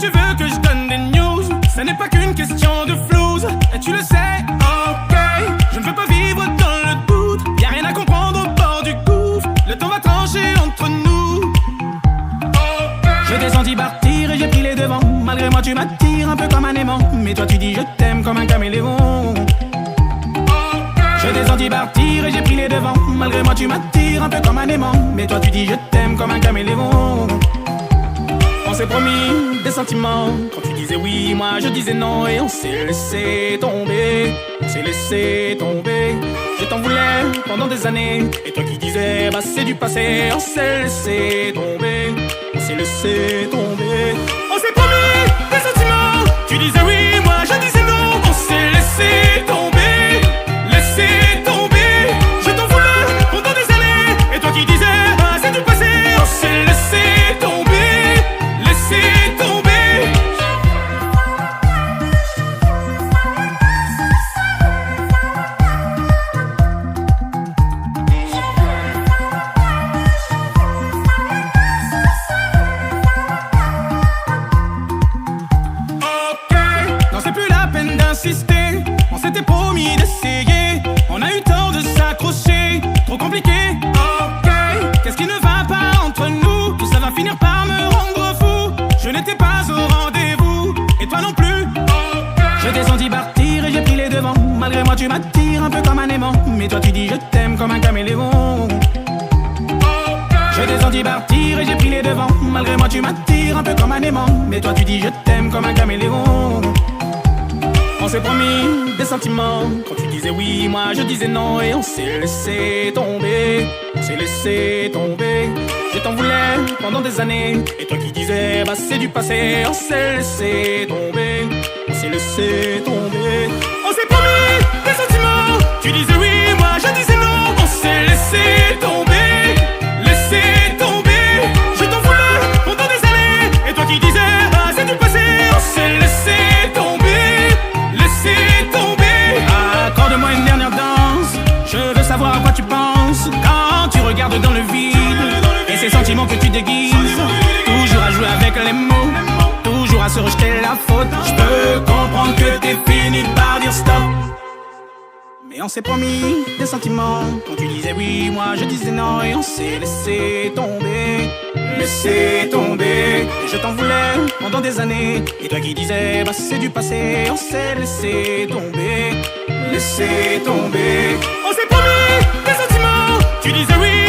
tu veux que je donne des news, ça n'est pas qu'une question de flouze. Et tu le sais, ok. Je ne veux pas vivre dans le doute, y'a rien à comprendre au bord du gouffre. Le temps va trancher entre nous. Je t'ai senti partir et j'ai pris les devants. Malgré moi tu m'attires un peu comme un aimant, mais toi tu dis je t'aime comme un caméléon. Je t'ai senti partir et j'ai pris les devants. Malgré moi tu m'attires un peu comme un aimant, mais toi tu dis je t'aime comme un caméléon. On s'est promis des sentiments, quand tu disais oui, moi je disais non. Et on s'est laissé tomber, on s'est laissé tomber. Je t'en voulais pendant des années, et toi qui disais bah c'est du passé. On s'est laissé tomber, on s'est laissé tomber. On s'est promis des sentiments, tu disais oui, moi je disais non. On s'est laissé tomber, laissé tomber. Je t'en voulais pendant des années, et toi qui disais bah c'est du passé. On s'est laissé tomber, laissé tomber. On s'était promis d'essayer, on a eu tort de s'accrocher. Trop compliqué, ok. Qu'est-ce qui ne va pas entre nous? Tout ça va finir par me rendre fou. Je n'étais pas au rendez-vous, et toi non plus, ok. Je t'ai senti partir et j'ai pris les devants. Malgré moi tu m'attires un peu comme un aimant, mais toi tu dis je t'aime comme un caméléon. Je t'ai senti partir et j'ai pris les devants. Malgré moi tu m'attires un peu comme un aimant, mais toi tu dis je t'aime comme un caméléon. On s'est promis des sentiments, quand tu disais oui, moi je disais non. Et on s'est laissé tomber, on s'est laissé tomber. Je t'en voulais pendant des années, et toi qui disais bah c'est du passé. On s'est laissé tomber, on s'est laissé tomber. On s'est promis des sentiments, tu disais oui, moi je disais non. On s'est laissé tomber, laissé tomber. Je t'en voulais pendant des années, et toi qui disais bah c'est du passé. On s'est laissé tomber, laissé tomber. Accorde-moi une dernière danse, je veux savoir à quoi tu penses quand tu regardes dans le vide. Et ces sentiments que tu déguises, toujours à jouer avec les mots, toujours à se rejeter la faute. Je peux comprendre que t'es fini par dire stop, mais on s'est promis des sentiments, quand tu disais oui, moi je disais non. Et on s'est laissé tomber, laissé tomber. Et je t'en voulais pendant des années, et toi qui disais bah c'est du passé. On s'est laissé tomber, laissé tomber. On s'est promis des sentiments, tu disais oui,